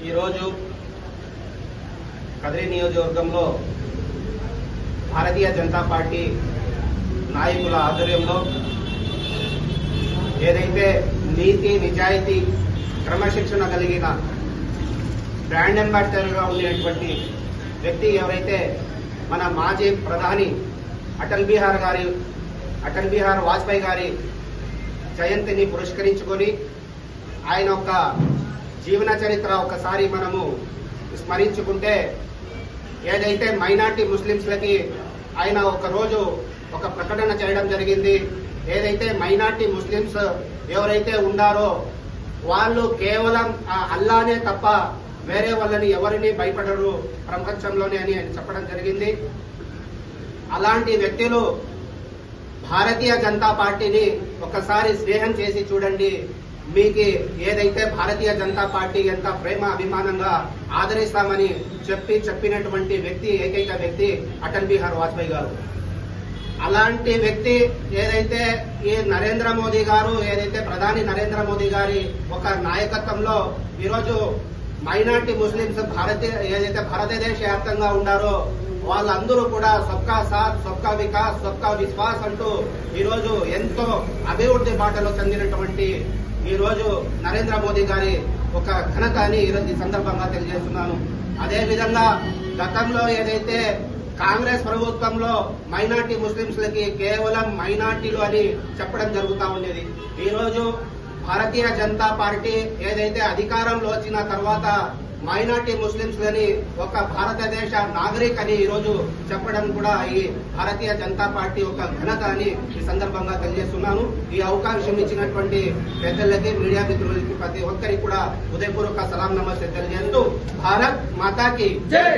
ఈరోజు కదిరి నియోజకవర్గంలో భారతీయ జనతా పార్టీ నాయకుల ఆధ్వర్యంలో ఏదైతే నీతి నిజాయితీ క్రమశిక్షణ కలిగిన బ్రాండ్ అంబాసిడర్గా ఉండేటువంటి వ్యక్తి ఎవరైతే మన మాజీ ప్రధాని అటల్ బిహార్ వాజ్పేయి గారి జయంతిని పురస్కరించుకొని ఆయన యొక్క జీవన చరిత్ర ఒకసారి మనము స్మరించుకుంటే ఏదైతే మైనార్టీ ముస్లింస్లకి ఆయన ఒక రోజు ఒక ప్రకటన చేయడం జరిగింది. ఏదైతే మైనార్టీ ముస్లింస్ ఎవరైతే ఉండారో వాళ్ళు కేవలం అల్లానే తప్ప వేరే వాళ్ళని ఎవరిని భయపడరు ప్రపంచంలోనే అని ఆయన చెప్పడం జరిగింది. అలాంటి వ్యక్తులు భారతీయ జనతా పార్టీని ఒకసారి స్నేహం చేసి చూడండి. మీకు ఏదైతే భారతీయ జనతా పార్టీ ఎంత ప్రేమ అభిమానంగా ఆదరిస్తామని చెప్పినటువంటి వ్యక్తి ఏకైక వ్యక్తి అటల్ బిహార్ వాజ్పేయి గారు. అలాంటి వ్యక్తి ఏదైతే ఈ నరేంద్ర మోదీ గారు ఏదైతే ప్రధాని నరేంద్ర మోదీ గారి ఒక నాయకత్వంలో ఈరోజు మైనార్టీ ముస్లింస్ ఏదైతే భారతదేశ వ్యాప్తంగా ఉండారో వాళ్ళందరూ కూడా సబ్కా సాత్ సబ్కా వికాస్ సబ్కా విశ్వాస్ అంటూ ఈరోజు ఎంతో అభివృద్ధి బాటలో చెందినటువంటి ఈరోజు నరేంద్ర మోదీ గారి ఒక ఘనత అని ఈరోజు ఈ సందర్భంగా తెలియజేస్తున్నాను. అదేవిధంగా గతంలో ఏదైతే కాంగ్రెస్ ప్రభుత్వంలో మైనార్టీ ముస్లింస్లకి కేవలం మైనార్టీలు అని చెప్పడం జరుగుతూ ఉండేది. ఈరోజు భారతీయ జనతా పార్టీ ఏదైతే అధికారంలో వచ్చిన తర్వాత మైనార్టీ ముస్లింస్లని ఒక భారతదేశ నాగరిక్ అని ఈరోజు చెప్పడం కూడా ఈ భారతీయ జనతా పార్టీ ఒక ఘనత అని ఈ సందర్భంగా తెలియజేస్తున్నాను. ఈ అవకాశం ఇచ్చినటువంటి పెద్దలకి మీడియా మిత్రులకి ప్రతి ఒక్కరికి కూడా హృదయపూర్వక సలాం నమస్తే తెలియజేస్తూ భారత్ మాతాకి జై.